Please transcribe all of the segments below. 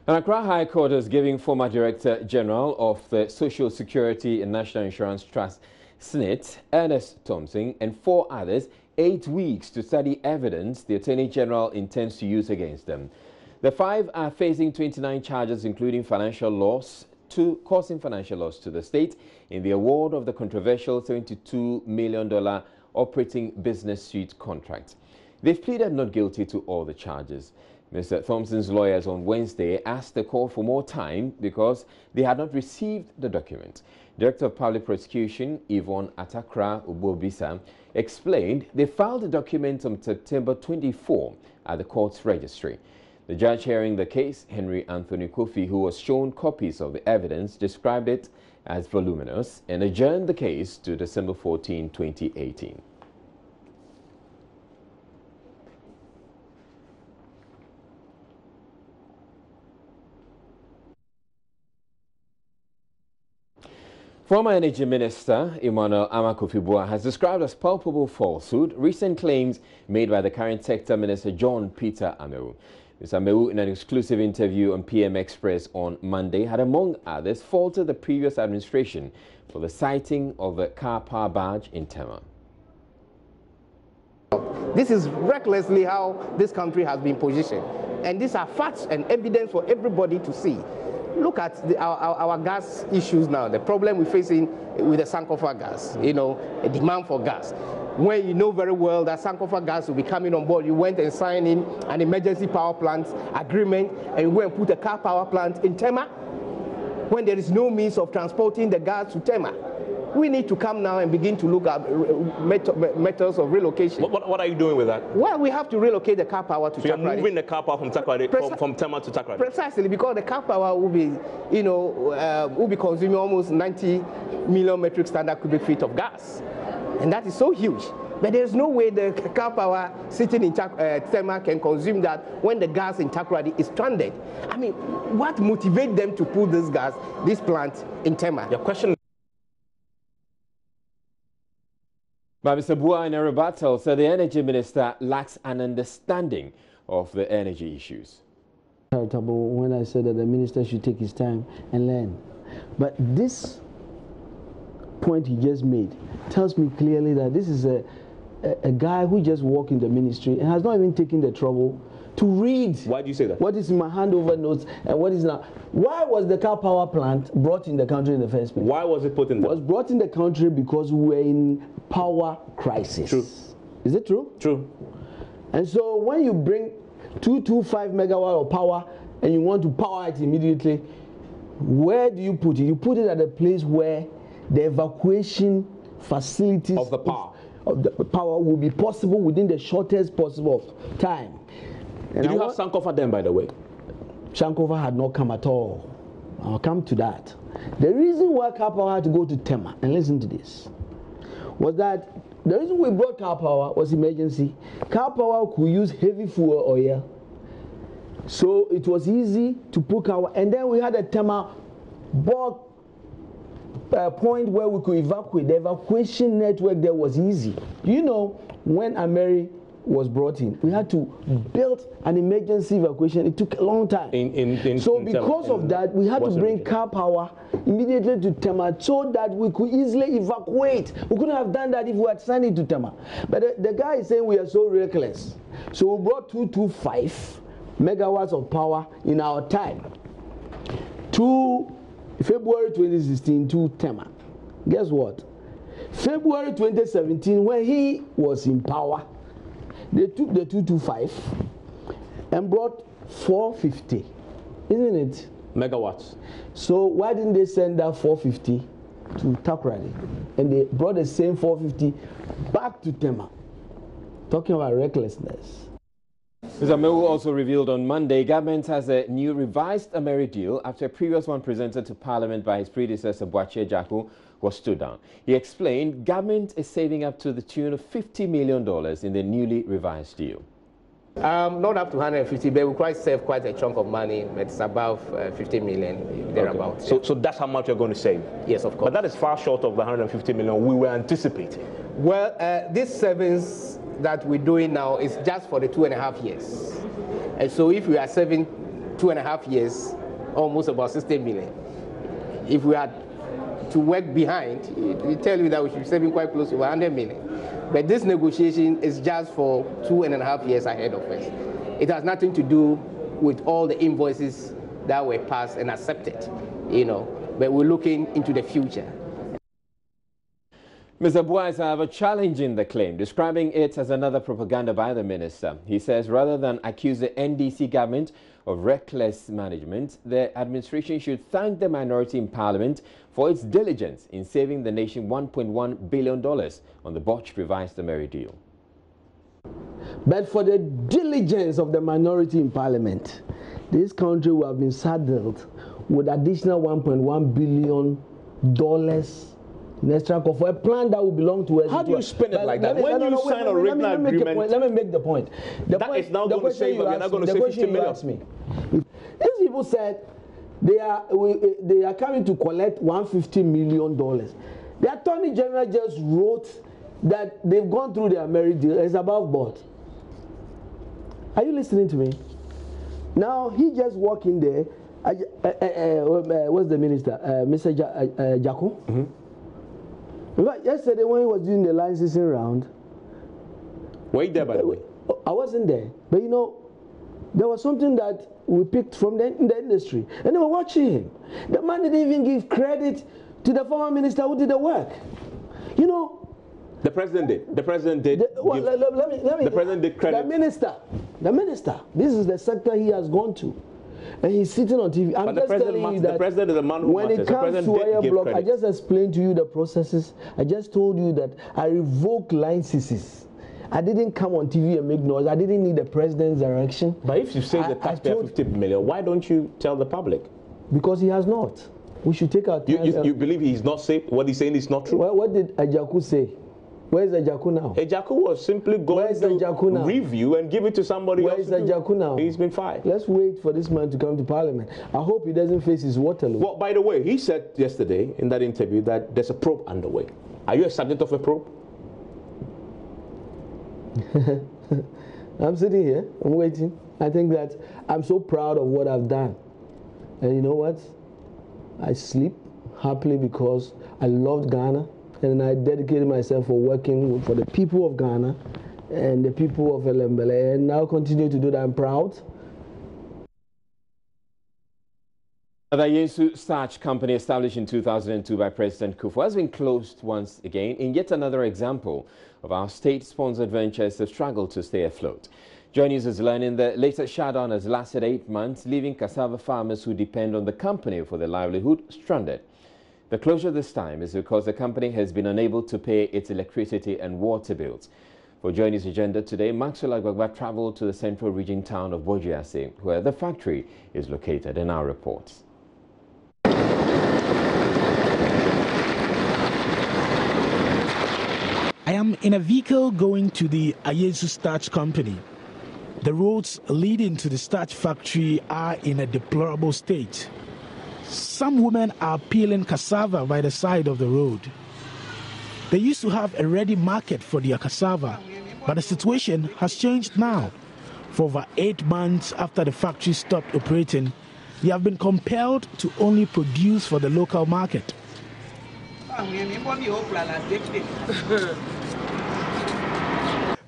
An Accra High Court is giving former Director General of the Social Security and National Insurance Trust, SNIT, Ernest Thompson, and 4 others 8 weeks to study evidence the Attorney General intends to use against them. The 5 are facing 29 charges, including causing financial loss to the state in the award of the controversial $72 million operating business suite contract. They've pleaded not guilty to all the charges. Mr. Thompson's lawyers on Wednesday asked the court for more time because they had not received the document. Director of Public Prosecution Yvonne Atakra Ubobisa explained they filed the document on September 24 at the court's registry. The judge hearing the case, Henry Anthony Kofi, who was shown copies of the evidence, described it as voluminous and adjourned the case to December 14, 2018. Former Energy Minister Emmanuel Amakofi-Boa has described as palpable falsehood recent claims made by the current Sector Minister John Peter Amewu. Mr. Amewu, in an exclusive interview on PM Express on Monday, had among others faulted the previous administration for the sighting of a car power barge in Tema. This is recklessly how this country has been positioned, and these are facts and evidence for everybody to see. Look at our gas issues now, the problem we're facing with the Sankofa gas, a demand for gas. When you know very well that Sankofa gas will be coming on board, you went and signed in an emergency power plant agreement and you went and put a car power plant in Tema when there is no means of transporting the gas to Tema. We need to come now and begin to look at methods of relocation. What are you doing with that? Well, we have to relocate the car power to Takoradi. So you're moving the car power from Takoradi, from Tema to Takoradi? Precisely, because the car power will be, will be consuming almost 90 million metric standard cubic feet of gas, and that is so huge. But there's no way the car power sitting in Tema can consume that when the gas in Takoradi is stranded. I mean, what motivates them to put this plant in Tema? Your question. But Mr. Boa, in a rebuttal, said the Energy Minister lacks an understanding of the energy issues. Charitable when I said that the minister should take his time and learn. But this point he just made tells me clearly that this is a guy who just walked in the ministry and has not even taken the trouble to read. Why do you say that? What is in my handover notes and what is now? Why was the car power plant brought in the country in the first place? Why was it put in there? It was brought in the country because we were in power crisis. True. Is it true? True. And so when you bring 225 megawatt of power and you want to power it immediately, where do you put it? You put it at a place where the evacuation facilities of the power will be possible within the shortest possible time. And did you have Sankofa then, by the way? Sankofa had not come at all. I'll come to that. The reason why car power had to go to Tema, and listen to this, was that the reason we brought car power was emergency. Car power could use heavy fuel oil, so it was easy to put car. And then we had a Tema bulk point where we could evacuate. The evacuation network there was easy. You know, when Ameri was brought in, we had to build an emergency evacuation. It took a long time. So because of that, we had to bring car power immediately to Tema so that we could easily evacuate. We couldn't have done that if we had signed it to Tema. But the guy is saying we are so reckless. So we brought 225 megawatts of power in our time to February 2016 to Tema. Guess what? February 2017, when he was in power, they took the 225 and brought 450, isn't it? Megawatts. So why didn't they send that 450 to Takoradi? And they brought the same 450 back to Tema. Talking about recklessness. Mr. Amewu also revealed on Monday government has a new revised Ameri deal after a previous one presented to Parliament by his predecessor Boakye Jaku was stood down. He explained government is saving up to the tune of $50 million in the newly revised deal. Not up to 150, but we quite save quite a chunk of money. It's above 50 million, thereabouts. Okay. So that's how much you're going to save? Yes, of course. But that is far short of the 150 million we were anticipating. Well, this savings that we're doing now is just for the 2.5 years. And so if we are saving 2.5 years, almost about 60 million. If we had to work behind, we tell you that we should be saving quite close to 100 million. But this negotiation is just for 2.5 years ahead of us. It has nothing to do with all the invoices that were passed and accepted, but we're looking into the future. Mr. Bois is, however, challenging the claim, describing it as another propaganda by the minister. He says rather than accuse the NDC government of reckless management, the administration should thank the minority in parliament for its diligence in saving the nation $1.1 billion on the botched revised Ameri deal. But for the diligence of the minority in parliament, this country will have been saddled with additional $1.1 billion in extra for a plan that will belong to us. How do you spin it like that? When you sign a regular agreement, let me make the point. That is now going to save, you're not going to save 50 million. These people said they are coming to collect $150 million. The Attorney General just wrote that they've gone through the Ameri deal. It's above board. Are you listening to me? Now he just walked in there. What's the minister? Mr. Jaco. Mm-hmm. Yesterday when he was doing the licensing round. Were you there, by the way? I wasn't there, but there was something that we picked from the industry, and they were watching him. The man didn't even give credit to the former minister who did the work. The president did. The president did. The president did credit. The minister. This is the sector he has gone to, and he's sitting on TV. I'm just telling you that the president is the man who when it comes to Wire Block, I just explained to you the processes. I just told you that I revoked licenses. I didn't come on TV and make noise. I didn't need the president's direction. But if you save the taxpayer 50 million, why don't you tell the public? Because he has not. We should take our time. You believe he's not safe? What he's saying is not true? Well, what did Ajaku say? Where is Ajaku now? Ajaku was simply going to review and give it to somebody else. Where is Ajaku now? He's been fired. Let's wait for this man to come to Parliament. I hope he doesn't face his Waterloo. Well, by the way, he said yesterday in that interview that there's a probe underway. Are you a subject of a probe? I'm sitting here, I'm waiting. I think that I'm so proud of what I've done. And you know what? I sleep happily because I loved Ghana. And I dedicated myself for working for the people of Ghana and the people of Elembele, and I'll continue to do that. I'm proud. The Yesu Starch company, established in 2002 by President Kufuor, has been closed once again in yet another example of our state-sponsored ventures to struggle to stay afloat. Joy News is learning the latest shutdown has lasted 8 months, leaving cassava farmers who depend on the company for their livelihood stranded. The closure this time is because the company has been unable to pay its electricity and water bills. For Joy News Agenda today, Maxwell Agbagba traveled to the central region town of Bojiase, where the factory is located, in our reports. I am in a vehicle going to the Yesu Starch company. The roads leading to the starch factory are in a deplorable state. Some women are peeling cassava by the side of the road. They used to have a ready market for their cassava, but the situation has changed now. For over 8 months after the factory stopped operating, they have been compelled to only produce for the local market.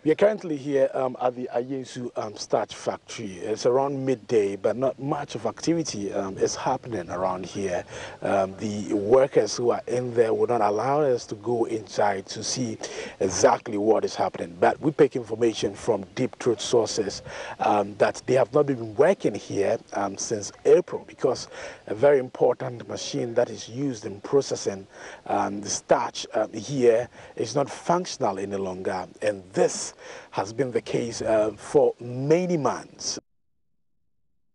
We are currently here at the Yesu Starch factory. It's around midday, but not much of activity is happening around here. The workers who are in there will not allow us to go inside to see exactly what is happening. But we pick information from deep throat sources that they have not been working here since April, because a very important machine that is used in processing the starch here is not functional any longer, and this has been the case for many months.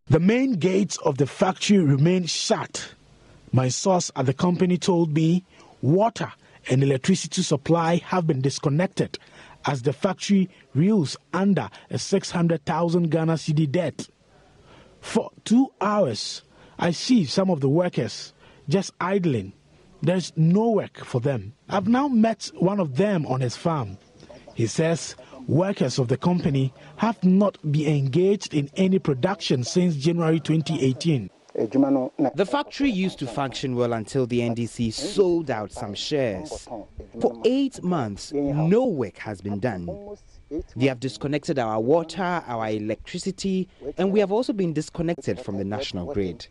The main gates of the factory remain shut. My source at the company told me water and electricity supply have been disconnected as the factory reels under a 600,000 Ghana cedi debt. For 2 hours, I see some of the workers just idling. There's no work for them. I've now met one of them on his farm. He says Workers of the company have not been engaged in any production since January 2018. The factory used to function well until the NDC sold out some shares. For 8 months, no work has been done. They have disconnected our water, our electricity, and we have also been disconnected from the national grid.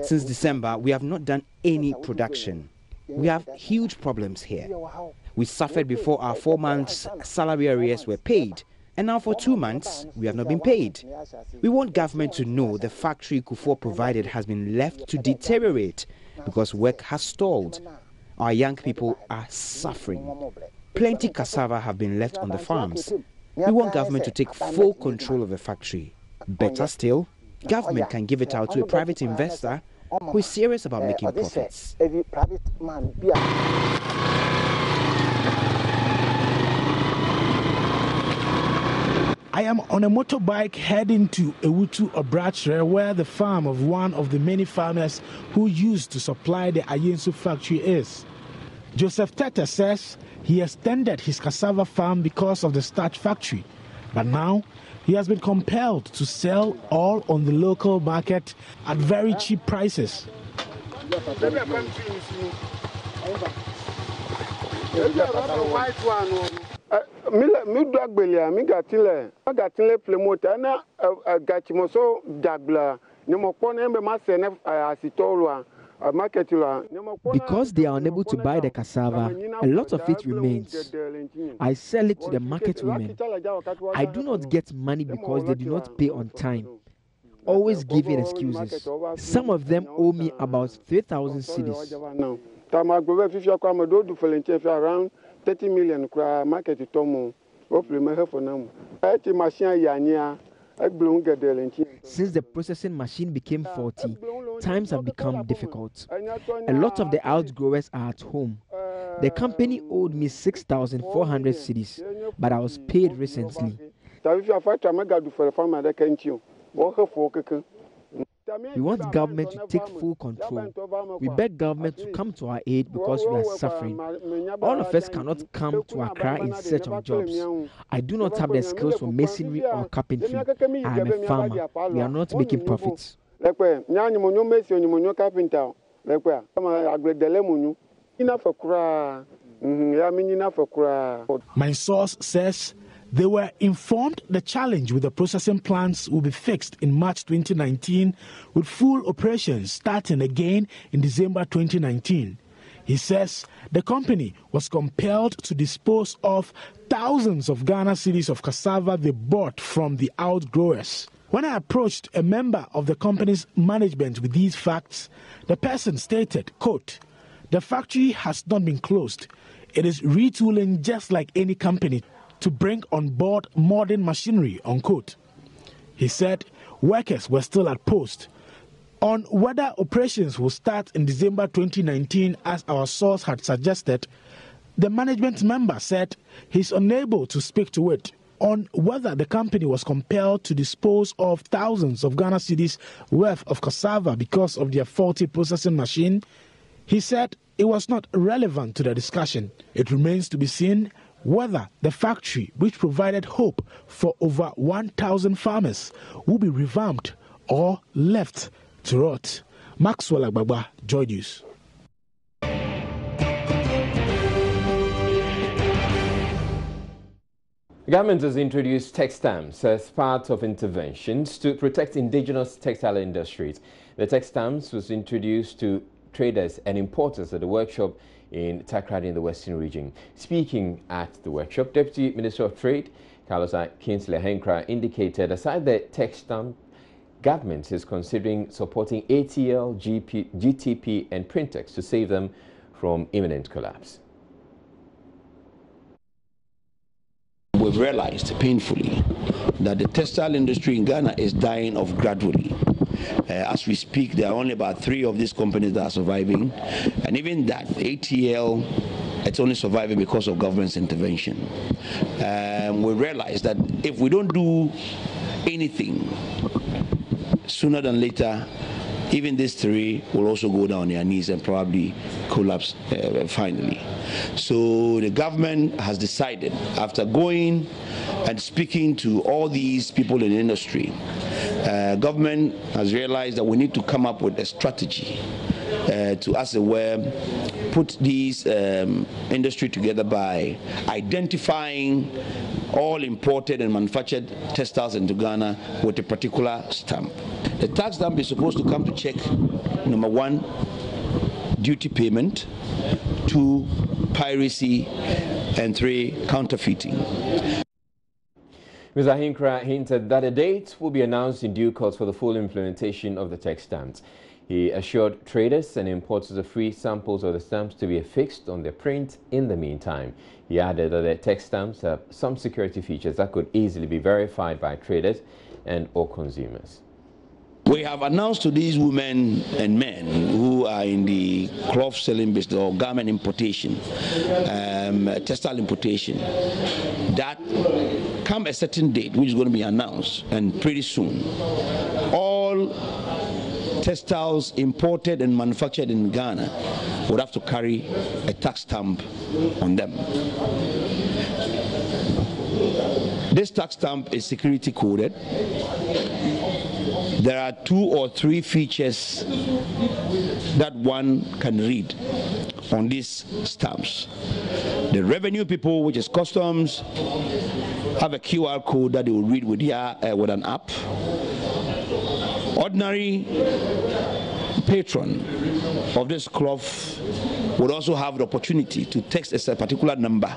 Since December, we have not done any production. We have huge problems here. We suffered before our 4 months' salary arrears were paid, and now for 2 months, we have not been paid. We want government to know the factory Kufuor provided has been left to deteriorate because work has stalled. Our young people are suffering. Plenty cassava have been left on the farms. We want government to take full control of the factory. Better still, government can give it out to a private investor who is serious about making profits. I am on a motorbike heading to Ewutu Obrachre, where the farm of one of the many farmers who used to supply the Ayensu factory is. Joseph Tete says he extended his cassava farm because of the starch factory, but now he has been compelled to sell all on the local market at very cheap prices. Because they are unable to buy the cassava, a lot of it remains. I sell it to the market women. I do not get money because they do not pay on time. Always giving excuses. Some of them owe me about 3,000 cedis. Around 30 million market to Since the processing machine became faulty, times have become difficult. A lot of the outgrowers are at home. The company owed me 6,400 cedis, but I was paid recently. We want government to take full control. We beg government to come to our aid because we are suffering. All of us cannot come to Accra in search of jobs. I do not have the skills for masonry or carpentry. I am a farmer. We are not making profits. My source says they were informed the challenge with the processing plants will be fixed in March 2019, with full operations starting again in December 2019. He says the company was compelled to dispose of thousands of Ghana cedis of cassava they bought from the outgrowers. When I approached a member of the company's management with these facts, the person stated, quote, "The factory has not been closed. It is retooling just like any company to bring on board modern machinery," unquote. He said workers were still at post. On whether operations will start in December 2019, as our source had suggested, the management member said he's unable to speak to it. On whether the company was compelled to dispose of thousands of Ghana cedis worth of cassava because of their faulty processing machine, he said it was not relevant to the discussion. It remains to be seen whether the factory, which provided hope for over 1,000 farmers, will be revamped or left to rot. Maxwell Agbagba, Joy News. The government has introduced tax stamps as part of interventions to protect indigenous textile industries. The tax stamps was introduced to traders and importers at the workshop in Takrady in the Western region. Speaking at the workshop, Deputy Minister of Trade, Carlos Kingsley Henkra, indicated aside the tax stamp, government is considering supporting ATL, GTP and Printex to save them from imminent collapse. We've realized painfully that the textile industry in Ghana is dying off gradually. As we speak, there are only about 3 of these companies that are surviving, and even that, ATL, it's only surviving because of government's intervention. We realize that if we don't do anything, sooner than later, even these 3 will also go down on their knees and probably collapse finally. So the government has decided, after going and speaking to all these people in the industry, government has realized that we need to come up with a strategy to, as it were, put these industry together by identifying all imported and manufactured textiles into Ghana with a particular stamp. The tax stamp is supposed to come to check, number one, duty payment, 2, piracy, and 3, counterfeiting. Mr. Hinkra hinted that a date will be announced in due course for the full implementation of the tax stamps. He assured traders and importers of free samples of the stamps to be affixed on their print in the meantime. He added that the tax stamps have some security features that could easily be verified by traders and or consumers. We have announced to these women and men who are in the cloth selling business or garment importation, textile importation, that come a certain date, which is going to be announced, and pretty soon, all textiles imported and manufactured in Ghana would have to carry a tax stamp on them. This tax stamp is security coded. There are 2 or 3 features that one can read on these stamps. The revenue people, which is customs, have a QR code that they will read with an app. Ordinary patron of this cloth would also have the opportunity to text a particular number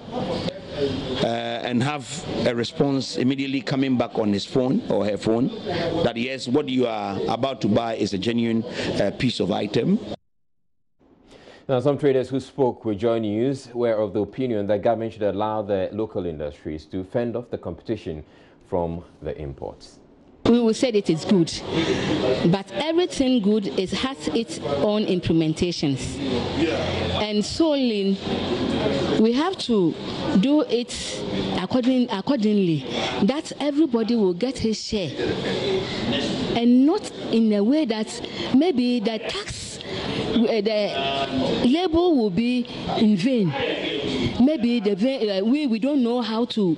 and have a response immediately coming back on his phone or her phone that yes, what you are about to buy is a genuine piece of item. Now, some traders who spoke with Joy News were of the opinion that government should allow the local industries to fend off the competition from the imports. We will say it is good, but everything good has its own implementations. And solely, we have to do it accordingly, that everybody will get his share. And not in a way that maybe the tax, the label will be in vain. Maybe we don't know how to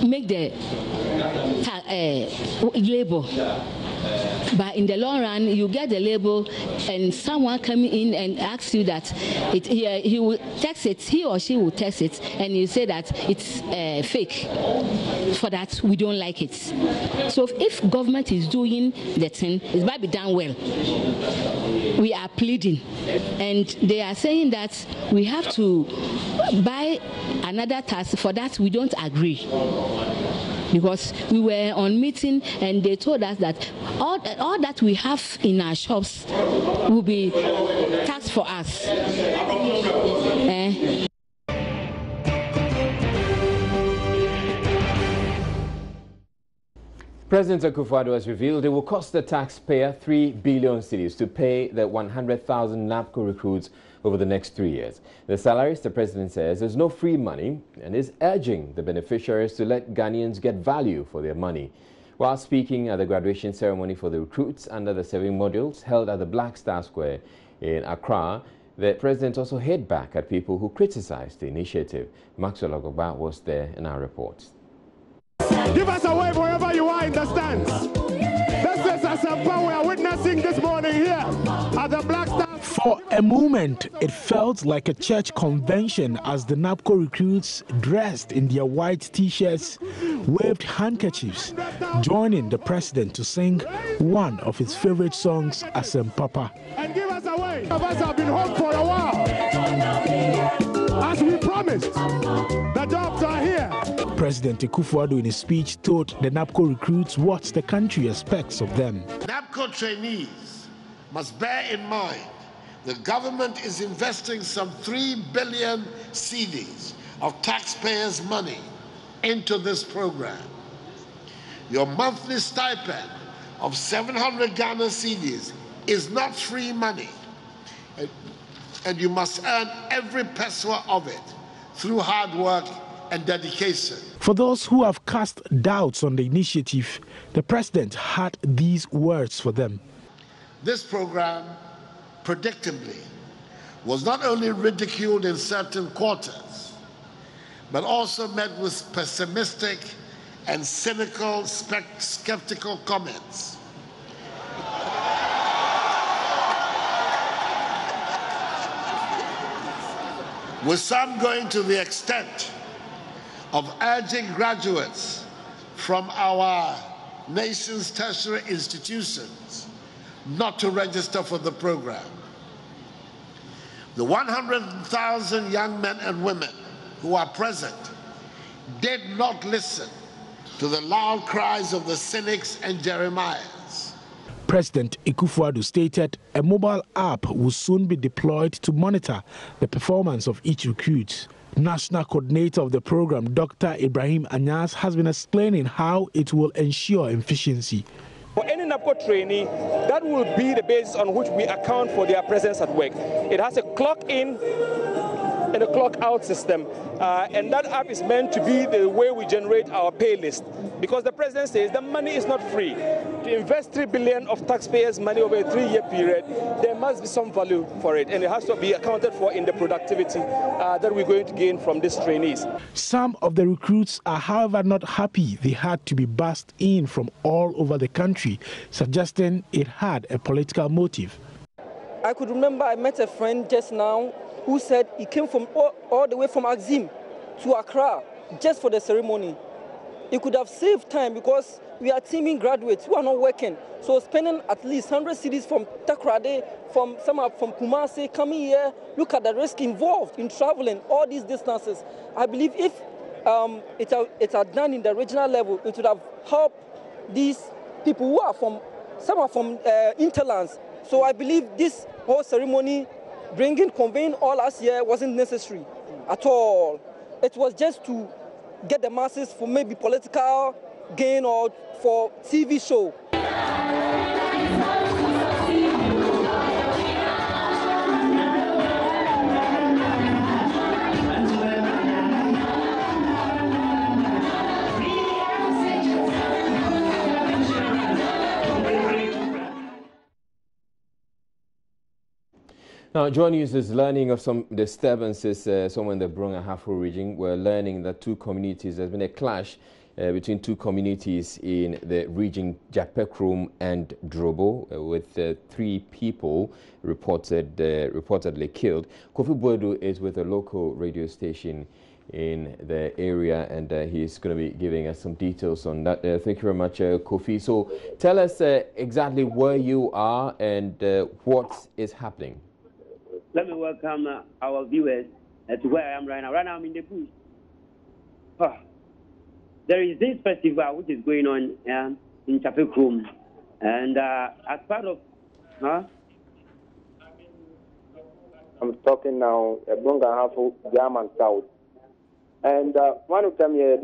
make the label, but in the long run you get the label and someone coming in and asks you that he will text it, he or she will text it, and you say that it's fake. For that we don't like it. So if government is doing the thing, it might be done well. We are pleading, and they are saying that we have to buy another tax. For that we don't agree, because we were on meeting and they told us that all that we have in our shops will be taxed for us. President Akufo-Addo has revealed it will cost the taxpayer 3 billion cedis to pay the 100,000 NABCO recruits over the next 3 years. The salaries, the president says, there's no free money and is urging the beneficiaries to let Ghanaians get value for their money. While speaking at the graduation ceremony for the recruits under the 7 modules held at the Black Star Square in Accra, the president also hit back at people who criticized the initiative. Maxwell Ogba was there in our report. Give us a wave wherever you are in the stands. This is a sample we are witnessing this morning here at the Black Star. For a moment, it felt like a church convention as the NABCO recruits, dressed in their white t-shirts, waved handkerchiefs, joining the president to sing one of his favorite songs, Asem Papa. And give us a wave. Some of us have been home for a while. As we promised, the jobs are here. President Akufo-Addo in his speech told the NABCO recruits what the country expects of them. NABCO trainees must bear in mind the government is investing some 3 billion cedis of taxpayers' money into this program. Your monthly stipend of 700 Ghana cedis is not free money, and you must earn every peso of it through hard work and dedication. For those who have cast doubts on the initiative, the president had these words for them. This program, predictably, was not only ridiculed in certain quarters, but also met with pessimistic and cynical, skeptical comments. With some going to the extent of urging graduates from our nation's tertiary institutions not to register for the program. The 100,000 young men and women who are present did not listen to the loud cries of the cynics and Jeremiahs. President Akufo-Addo stated a mobile app will soon be deployed to monitor the performance of each recruit. National coordinator of the program, Dr. Ibrahim Anyas, has been explaining how it will ensure efficiency. For any NAPCO trainee, that will be the basis on which we account for their presence at work. It has a clock in and a clock out system, and that app is meant to be the way we generate our pay list, because the president says the money is not free. To invest $3 billion of taxpayers' money over a 3-year period, there must be some value for it, and it has to be accounted for in the productivity that we're going to gain from these trainees. Some of the recruits are, however, not happy they had to be bussed in from all over the country, suggesting it had a political motive. I could remember I met a friend just now who said he came from all the way from Axim to Accra just for the ceremony. He could have saved time because we are teaming graduates who are not working. So spending at least 100 cedis from Takrade, from Kumasi, coming here, look at the risk involved in traveling all these distances. I believe if it had done in the regional level, it would have helped these people who are from, some are from interlands. So I believe this whole ceremony, conveying all last year wasn't necessary at all. It was just to get the masses for maybe political gain or for TV show. Now, Joy News is learning of some disturbances somewhere in the Brong-Ahafo region. We're learning that there's been a clash between two communities in the region, Japekrum and Drobo, with 3 people reportedly killed. Kofi Boadu is with a local radio station in the area, and he's going to be giving us some details on that. Thank you very much, Kofi. So tell us exactly where you are and what is happening. Let me welcome our viewers to where I am right now. Right now I'm in the bush. There is this festival which is going on in Japekrum, and as part of... I'm talking now about Brong-Ahafo, Jam and South. And one of them here,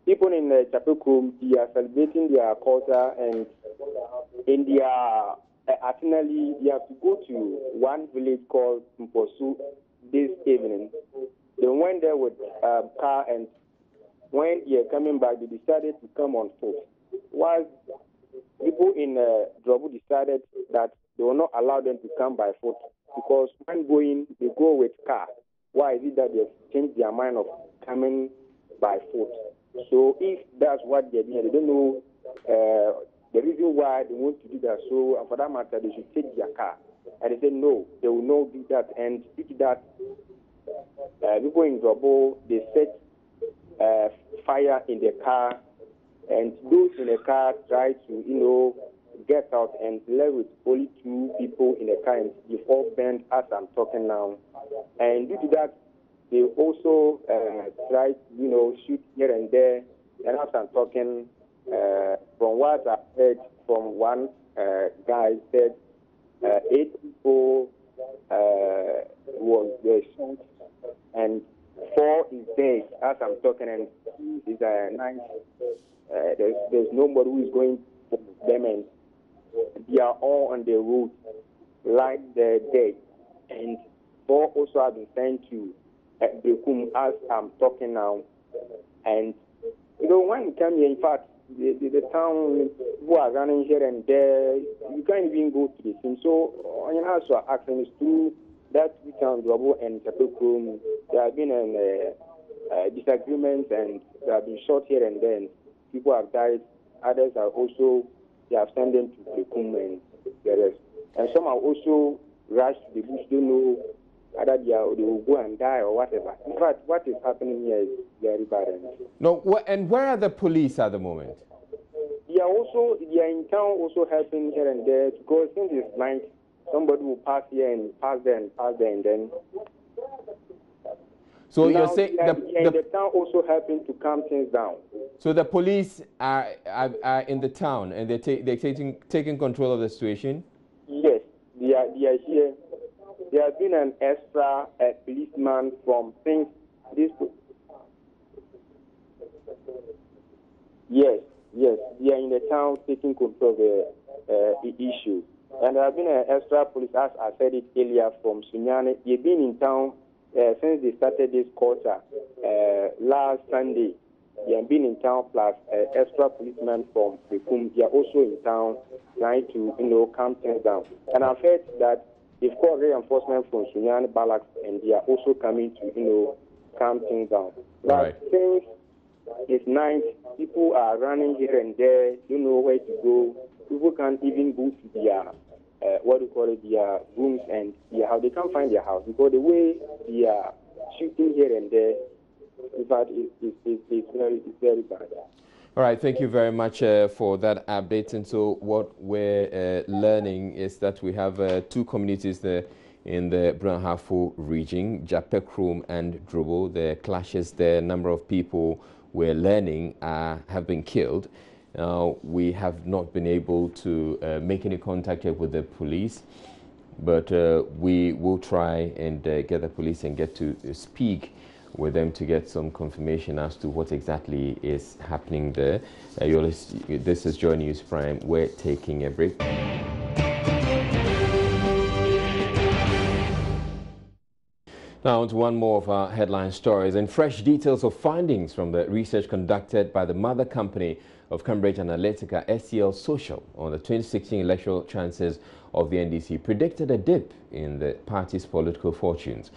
people in Japekrum, they are celebrating their culture, and in their itinerary, they have to go to one village called Mposu this evening. They went there with a car, and when they are coming back, they decided to come on foot. While people in Drobo decided that they will not allow them to come by foot, because when going, they go with car. Why is it that they've changed their mind of coming by foot? So if that's what they're doing, they don't know the reason why they want to do that. So for that matter, they should take their car. And they said no, they will not do that. And due to that, people in Drobo, they set fire in the car, and those in the car try to, get out, and left with only 2 people in the car, and they all burned as I'm talking now. And due to that, they also try to, shoot here and there. And as I'm talking, from what I heard from one guy, said 8 people were shot, and 4 is dead as I'm talking, and 2 is nice. There's nobody who is going for them, and they are all on the road like they're dead. And 4 also have been sent to Bekum as I'm talking now. And when you come here, in fact, the town who are running here and there, you can't even go to the scene. So, also asking is true that we can Drobo and Japekrum, there have been disagreements and there have been shot here and then. People have died. Others are also, they have sent them to Bekum and the rest. And some are also rushed to the bush, don't know either they will go and die or whatever. In fact, what is happening here is very bad. No, and where are the police at the moment? They are in town also helping here and there, because since it's night, somebody will pass here and pass there and pass there, and then. So now you're saying they are in the town also helping to calm things down. So the police are in the town and they're taking control of the situation? Yes, they are here. There has been an extra policeman from since this. Yes, they are in the town taking control of the issue. And there has been an extra police, as I said it earlier, from Sunyani. They've been in town since they started this quarter last Sunday. They have been in town, plus extra policemen from Bekum. They are also in town trying to calm things down. And I've heard that they've called reinforcement from Sunyani Barracks, and they are also coming to calm things down. But since it's night, people are running here and there, don't know where to go. People can't even go to their their rooms and their house. They can't find their house because the way they are shooting here and there, in fact, it's very bad. All right, thank you very much for that update. And so what we're learning is that we have two communities there in the Branhafo region, Japekrom and Drobo. The clashes there, a number of people we're learning have been killed. We have not been able to make any contact yet with the police, but we will try and get the police and get to speak with them to get some confirmation as to what exactly is happening there. This is Joy News Prime. We're taking a break. Now on to one more of our headline stories and fresh details of findings from the research conducted by the mother company of Cambridge Analytica, SCL Social, on the 2016 electoral chances of the NDC predicted a dip in the party's political fortunes.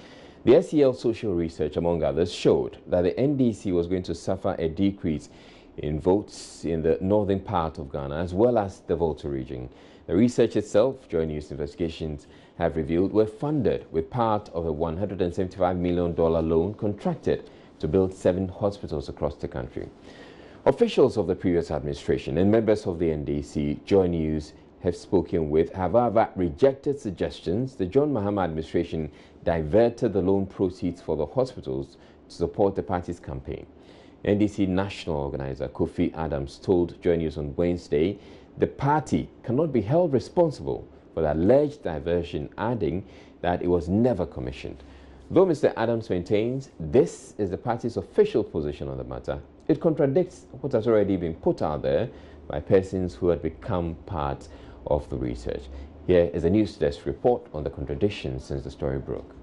The SCL Social research, among others, showed that the NDC was going to suffer a decrease in votes in the northern part of Ghana as well as the Volta region. The research itself, Joy News investigations have revealed, were funded with part of a $175 million loan contracted to build 7 hospitals across the country. Officials of the previous administration and members of the NDC, Joy News have spoken with, have however rejected suggestions the John Mahama administration diverted the loan proceeds for the hospitals to support the party's campaign. NDC national organizer Kofi Adams told Joy News on Wednesday the party cannot be held responsible for the alleged diversion, adding that it was never commissioned. Though Mr. Adams maintains this is the party's official position on the matter, it contradicts what has already been put out there by persons who had become part of the research. Here is a news desk report on the contradictions since the story broke.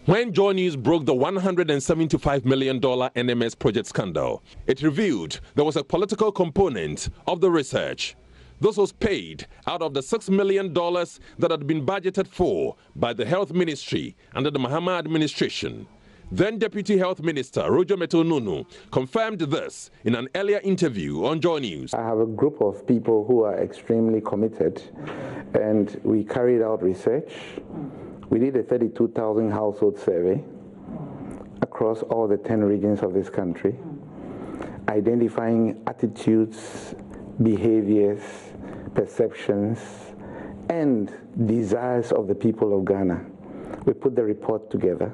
When Joy News broke the $175 million NMS project scandal, it revealed there was a political component of the research. This was paid out of the $6 million that had been budgeted for by the Health Ministry under the Mahama administration. Then Deputy Health Minister Roger Metonunu confirmed this in an earlier interview on Joy News. I have a group of people who are extremely committed, and we carried out research. We did a 32,000 household survey across all the 10 regions of this country, identifying attitudes, behaviors, perceptions, and desires of the people of Ghana. We put the report together.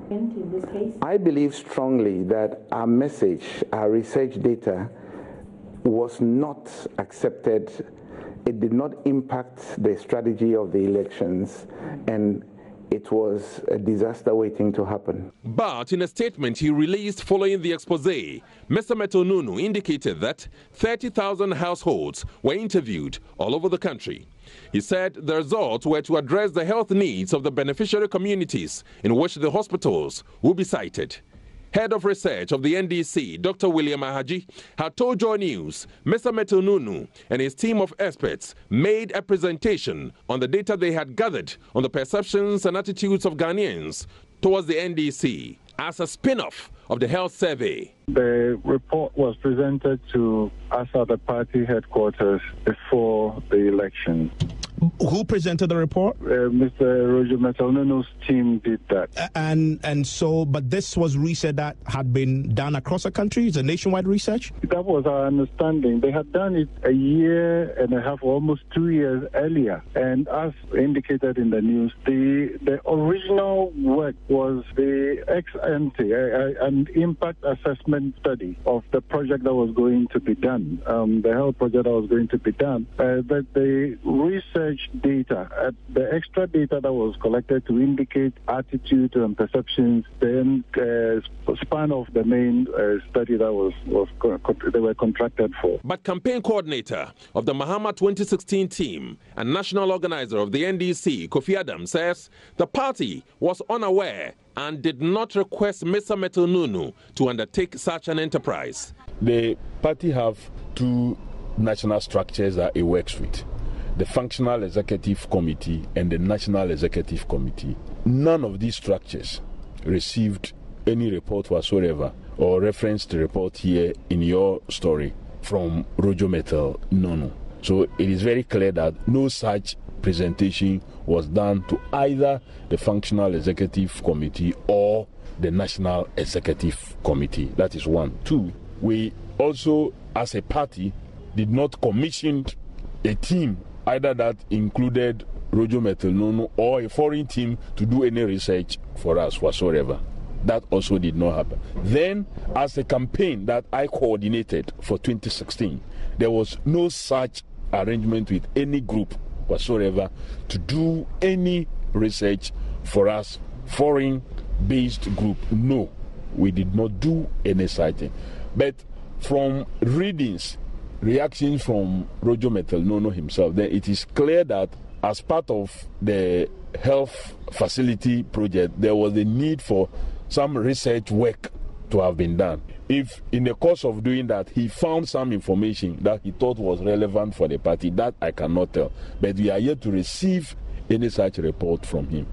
In this case? I believe strongly that our message, our research data was not accepted. It did not impact the strategy of the elections, and it was a disaster waiting to happen. But in a statement he released following the expose, Mr. Metonunu indicated that 30,000 households were interviewed all over the country. He said the results were to address the health needs of the beneficiary communities in which the hospitals will be sited. Head of research of the NDC, Dr. William Ahaji, had told Joy News Mr. Metonunu and his team of experts made a presentation on the data they had gathered on the perceptions and attitudes of Ghanaians towards the NDC as a spin-off of the health survey. The report was presented to us at the party headquarters before the election. Who presented the report? Mr. Roger Metalnono's team did that. But this was research that had been done across the country? It's a nationwide research? That was our understanding. They had done it a year and a half, almost 2 years earlier. And as indicated in the news, the original work was the ex-ante, an impact assessment study of the project that was going to be done, the health project that was going to be done. But the research data, the extra data that was collected to indicate attitude and perceptions, then span of the main study that they were contracted for. But campaign coordinator of the Mahama 2016 team and national organizer of the NDC, Kofi Adams, says the party was unaware and did not request Mr. Metalnono to undertake such an enterprise. The party have two national structures that it works with: the Functional Executive Committee and the National Executive Committee. None of these structures received any report whatsoever or reference the report here in your story from Roger Metalnono. So it is very clear that no such presentation was done to either the Functional Executive Committee or the National Executive Committee. That is one. Two, we also, as a party, did not commission a team either that included Roger Metalnono or a foreign team to do any research for us whatsoever. That also did not happen. Then, as a campaign that I coordinated for 2016, there was no such arrangement with any group whatsoever to do any research for us, foreign-based group. No, we did not do any such thing. But from readings, reactions from Roger Metalnono himself, then it is clear that as part of the health facility project, there was a need for some research work to have been done. If in the course of doing that, he found some information that he thought was relevant for the party, that I cannot tell. But we are yet to receive any such report from him.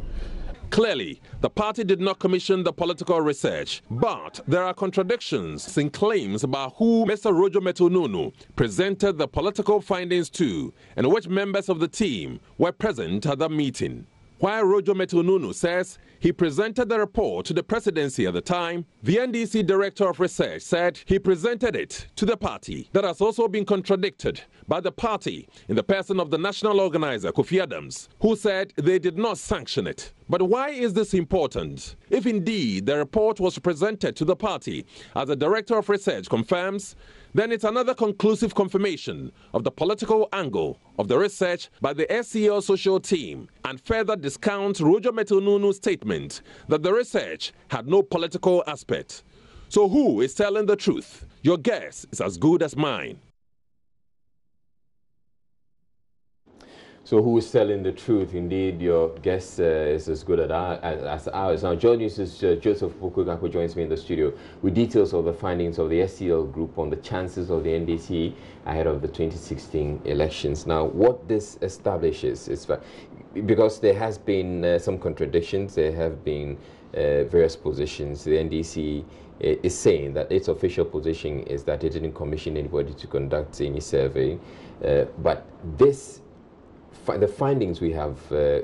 Clearly, the party did not commission the political research, but there are contradictions in claims about who Mr. Roger Metalnono presented the political findings to and which members of the team were present at the meeting. While Roger Metalnono says he presented the report to the presidency at the time, the NDC Director of Research said he presented it to the party. That has also been contradicted by the party in the person of the national organizer, Kofi Adams, who said they did not sanction it. But why is this important? If indeed the report was presented to the party, as the Director of Research confirms, then it's another conclusive confirmation of the political angle of the research by the SCL social team and further discounts Roger Metalnono's statement that the research had no political aspect. So who is telling the truth? Your guess is as good as mine. So who is telling the truth? Indeed, your guess is as good as ours. Now, joining us is Joseph Pukuga, who joins me in the studio with details of the findings of the SCL group on the chances of the NDC ahead of the 2016 elections. Now, what this establishes is, because there has been some contradictions, there have been various positions. The NDC is saying that its official position is that it didn't commission anybody to conduct any survey, but the findings we have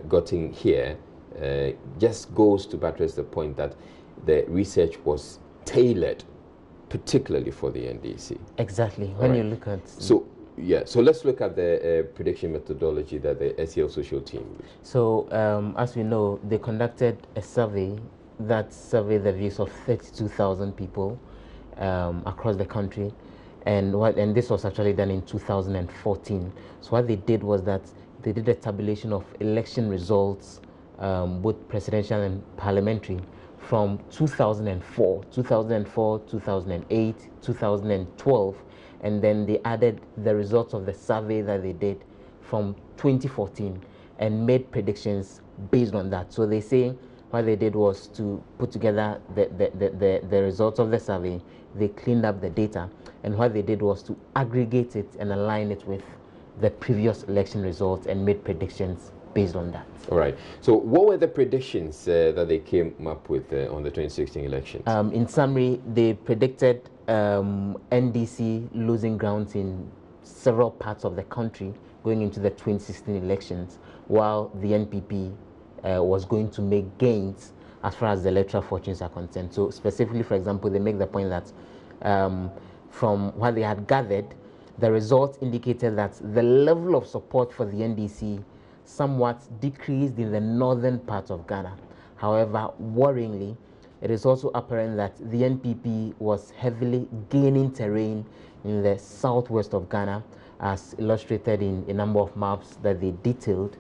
gotten here just goes to buttress the point that the research was tailored particularly for the NDC. Exactly. When you look at... So let's look at the prediction methodology that the SCL social team used. So as we know, they conducted a survey that surveyed the views of 32,000 people across the country. And this was actually done in 2014. So what they did was that they did a tabulation of election results, both presidential and parliamentary, from 2004, 2008, 2012, and then they added the results of the survey that they did from 2014 and made predictions based on that. So they say what they did was to put together the results of the survey. They cleaned up the data, and what they did was to aggregate it and align it with the previous election results and made predictions based on that. All right. So what were the predictions that they came up with on the 2016 elections? In summary, they predicted NDC losing ground in several parts of the country going into the 2016 elections, while the NPP was going to make gains as far as the electoral fortunes are concerned. So specifically, for example, they make the point that from what they had gathered, the results indicated that the level of support for the NDC somewhat decreased in the northern part of Ghana. However, worryingly, it is also apparent that the NPP was heavily gaining terrain in the southwest of Ghana, as illustrated in a number of maps that they detailed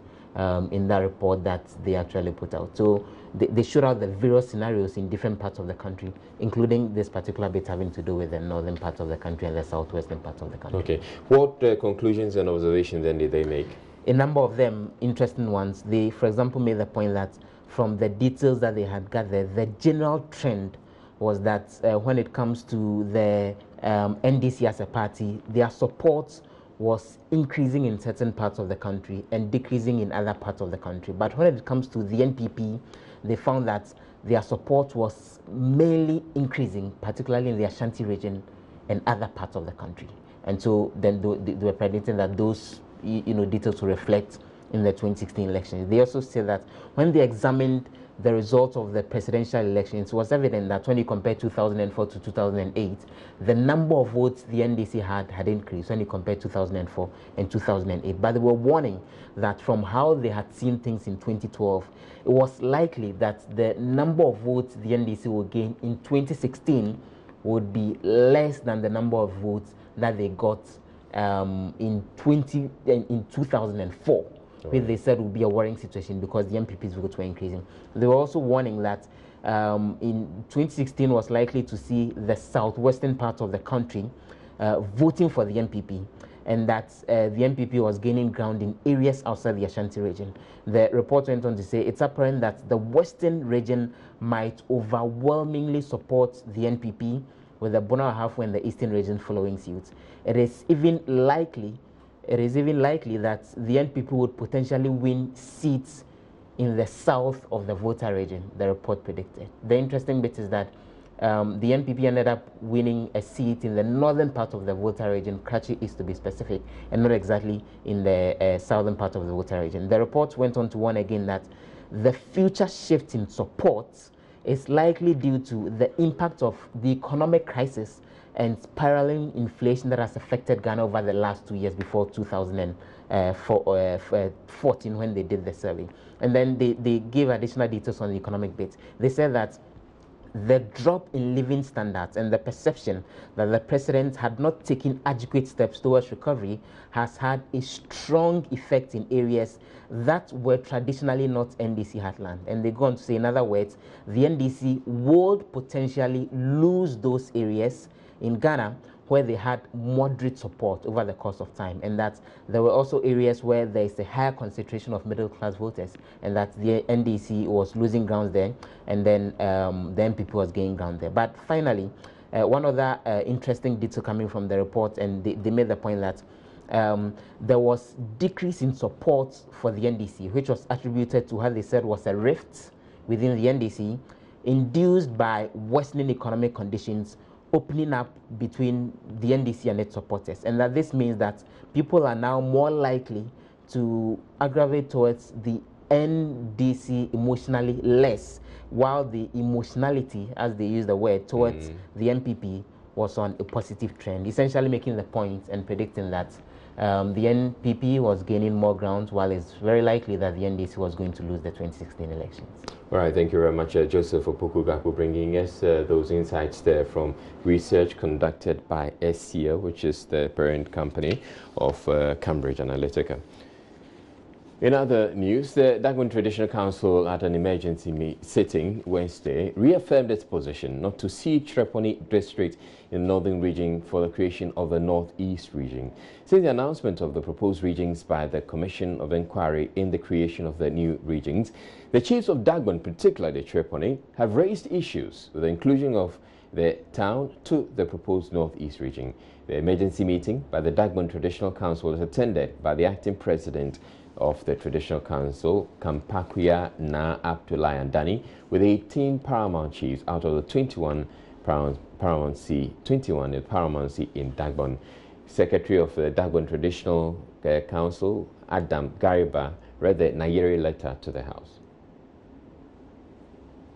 in that report that they actually put out. So they showed out the various scenarios in different parts of the country, including this particular bit having to do with the northern part of the country and the southwestern part of the country. Okay. What conclusions and observations then did they make? A number of them, interesting ones. They, for example, made the point that from the details that they had gathered, the general trend was that when it comes to the NDC as a party, their support was increasing in certain parts of the country and decreasing in other parts of the country. But when it comes to the NPP, they found that their support was mainly increasing, particularly in the Ashanti region and other parts of the country. And so then they were predicting that those details to reflect in the 2016 elections. They also said that when they examined the results of the presidential elections, it was evident that when you compare 2004 to 2008, the number of votes the NDC had increased when you compare 2004 and 2008. But they were warning that from how they had seen things in 2012, it was likely that the number of votes the NDC would gain in 2016 would be less than the number of votes that they got in 2004, which they said would be a worrying situation because the NPP's votes were increasing. They were also warning that in 2016 was likely to see the southwestern part of the country voting for the NPP, and that the NPP was gaining ground in areas outside the Ashanti region. The report went on to say it's apparent that the western region might overwhelmingly support the NPP, with the Bono halfway in the eastern region following suit. It is even likely that the NPP would potentially win seats in the south of the voter region, the report predicted. The interesting bit is that the NPP ended up winning a seat in the northern part of the voter region, Karachi East to be specific, and not exactly in the southern part of the voter region. The report went on to warn again that the future shift in support is likely due to the impact of the economic crisis and spiraling inflation that has affected Ghana over the last 2 years before 2014 when they did the survey. And then they gave additional details on the economic bit. They said that the drop in living standards and the perception that the president had not taken adequate steps towards recovery has had a strong effect in areas that were traditionally not NDC heartland. And they go on to say, in other words, the NDC would potentially lose those areas in Ghana where they had moderate support over the course of time, and that there were also areas where there is a higher concentration of middle-class voters, and that the NDC was losing ground there, and then the NPP was gaining ground there. But finally, one other interesting detail coming from the report, and they made the point that there was decrease in support for the NDC, which was attributed to what they said was a rift within the NDC, induced by worsening economic conditions opening up between the NDC and its supporters, and that this means that people are now more likely to aggravate towards the NDC emotionally less, while the emotionality, as they use the word, towards the NPP was on a positive trend, essentially making the point and predicting that the NPP was gaining more ground, while it's very likely that the NDC was going to lose the 2016 elections. All right, thank you very much, Joseph Opoku-Gakpo, bringing us those insights there from research conducted by SCA, which is the parent company of Cambridge Analytica. In other news, the Dagbon Traditional Council at an emergency sitting Wednesday reaffirmed its position not to cede Treponi district in the northern region for the creation of the northeast region. Since the announcement of the proposed regions by the Commission of Inquiry in the creation of the new regions, the chiefs of Dagbon, particularly Treponi, have raised issues with the inclusion of the town to the proposed northeast region. The emergency meeting by the Dagbon Traditional Council was attended by the acting president of the Traditional Council, Kampakuya Na Abdullahi Andani, with 18 paramount chiefs out of the 21 paramountcy in Dagbon. Secretary of the Dagbon Traditional Council, Adam Gariba, read the Nayeri letter to the House.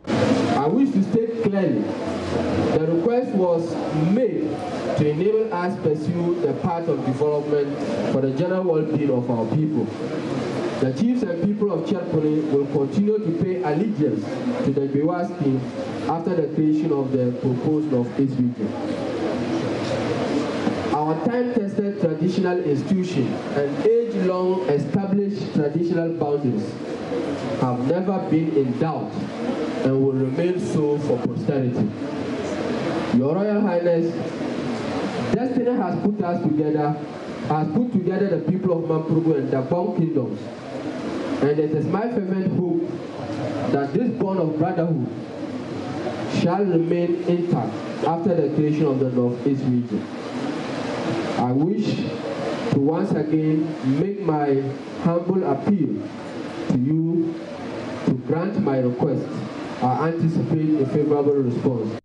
I wish to state clearly, the request was made to enable us pursue the path of development for the general well-being of our people. The chiefs and people of Cherponi will continue to pay allegiance to the Bewa scheme after the creation of the proposed North-East region. Our time-tested traditional institution and age-long established traditional boundaries have never been in doubt and will remain so for posterity. Your Royal Highness, destiny has put together the people of Mampurugu and Dagbon kingdoms, and it is my fervent hope that this bond of brotherhood shall remain intact after the creation of the North-East region. I wish to once again make my humble appeal to you to grant my request. I anticipate a favorable response.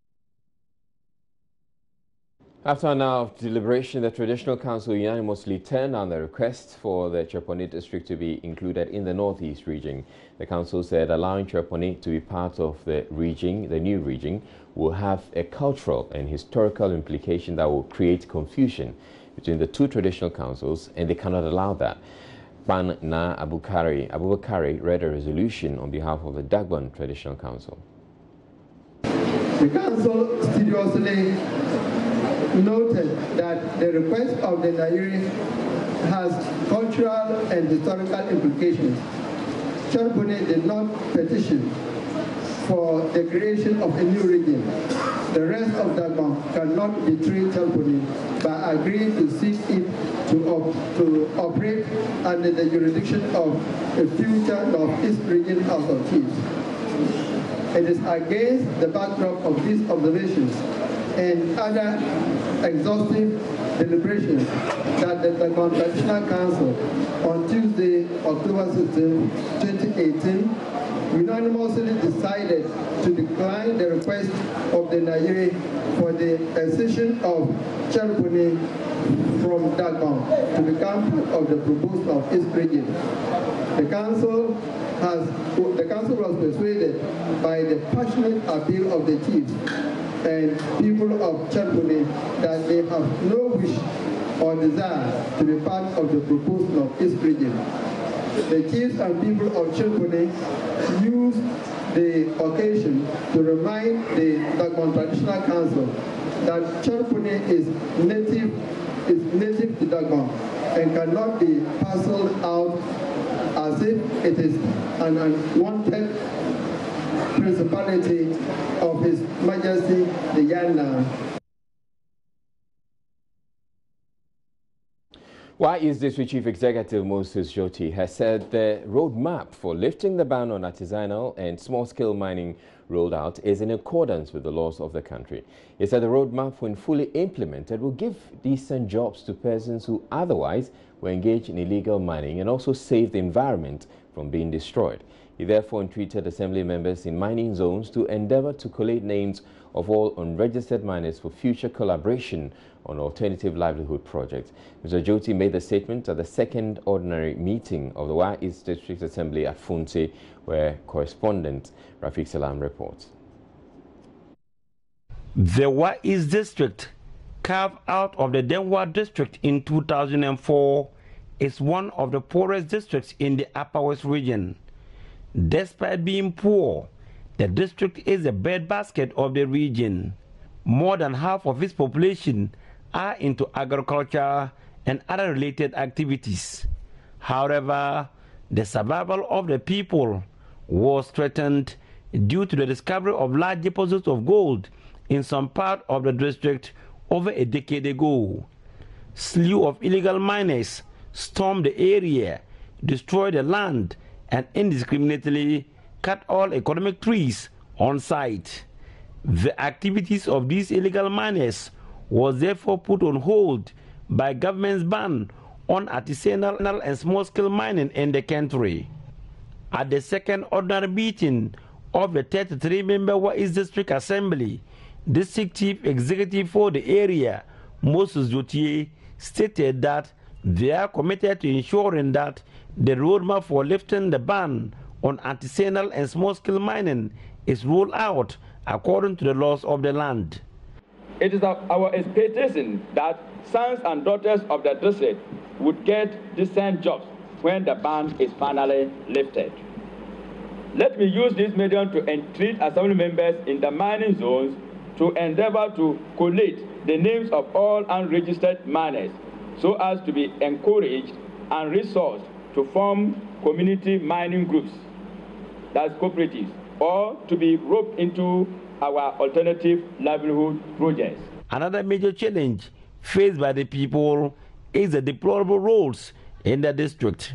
After an hour of deliberation, the Traditional Council unanimously turned down the request for the Cherponi district to be included in the Northeast region. The council said allowing Cherponi to be part of the region, the new region, will have a cultural and historical implication that will create confusion between the two traditional councils, and they cannot allow that. Ban Na Abubakari read a resolution on behalf of the Dagbon Traditional Council. The council studiously noted that the request of the Nayeri has cultural and historical implications. Cherponi did not petition for the creation of a new region. The rest of Dagbon cannot betray Cherponi by agreeing to seek it to operate under the jurisdiction of a future North-East region House of Chiefs. It is against the backdrop of these observations and other exhaustive deliberations that the Dagbon Traditional Council on Tuesday, October 16, 2018, unanimously decided to decline the request of the Nayeri for the accession of Cherponi from Dagbon to become part of the proposed North-East region. The council was persuaded by the passionate appeal of the chiefs and people of Cherponi that they have no wish or desire to be part of the proposed North-East region. The chiefs and people of Cherponi used the occasion to remind the Dagbon Traditional Council that Cherponi is native to Dagbon and cannot be parceled out as if it is an unwanted principality of His Majesty the Yana. Why is this Chief Executive Moses Joti has said the roadmap for lifting the ban on artisanal and small-scale mining rolled out is in accordance with the laws of the country. He said the roadmap, when fully implemented, will give decent jobs to persons who otherwise were engaged in illegal mining and also save the environment from being destroyed. He therefore entreated assembly members in mining zones to endeavor to collate names of all unregistered miners for future collaboration on alternative livelihood projects. Mr. Joti made the statement at the second ordinary meeting of the Wa East District Assembly at Funte, where correspondent Rafiq Salam reports. The Wa East District, carved out of the Denwa District in 2004, is one of the poorest districts in the Upper West region. Despite being poor, the district is the breadbasket of the region. More than half of its population are into agriculture and other related activities. However, the survival of the people was threatened due to the discovery of large deposits of gold in some part of the district over a decade ago. Slew of illegal miners stormed the area, destroyed the land, and indiscriminately cut all economic trees on site. The activities of these illegal miners was therefore put on hold by government's ban on artisanal and small-scale mining in the country. At the second ordinary meeting of the 33-member East District Assembly, District Chief Executive for the area, Moses Jotier, stated that they are committed to ensuring that the roadmap for lifting the ban on artisanal and small-scale mining is rolled out according to the laws of the land. It is our expectation that sons and daughters of the district would get decent jobs when the ban is finally lifted. Let me use this medium to entreat Assembly members in the mining zones to endeavor to collate the names of all unregistered miners so as to be encouraged and resourced to form community mining groups, that's cooperatives, or to be roped into our alternative livelihood projects. Another major challenge faced by the people is the deplorable roads in the district.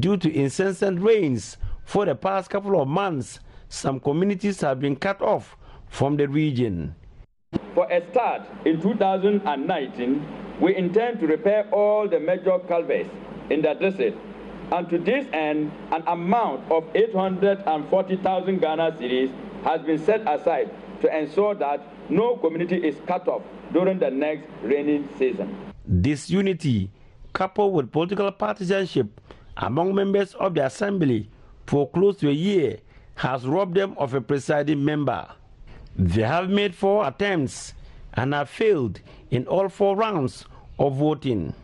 Due to incessant rains for the past couple of months, some communities have been cut off from the region. For a start, in 2019, we intend to repair all the major culverts in the district, and to this end, an amount of 840,000 Ghana cedis has been set aside to ensure that no community is cut off during the next rainy season. This unity, coupled with political partisanship among members of the Assembly for close to a year, has robbed them of a presiding member. They have made 4 attempts and have failed in all 4 rounds of voting.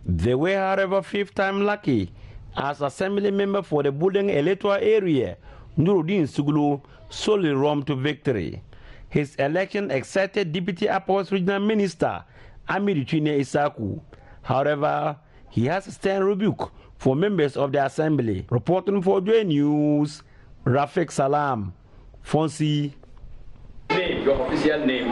They were, however, 5th time lucky as Assembly member for the Budeng electoral area, Nuruddin Suglu, solely roamed to victory. His election excited Deputy Upper West Regional Minister Amiru Chine Isaku. However, he has a stern rebuke for members of the Assembly. Reporting for Joy News, Rafik Salam, Fonsi. Your official name.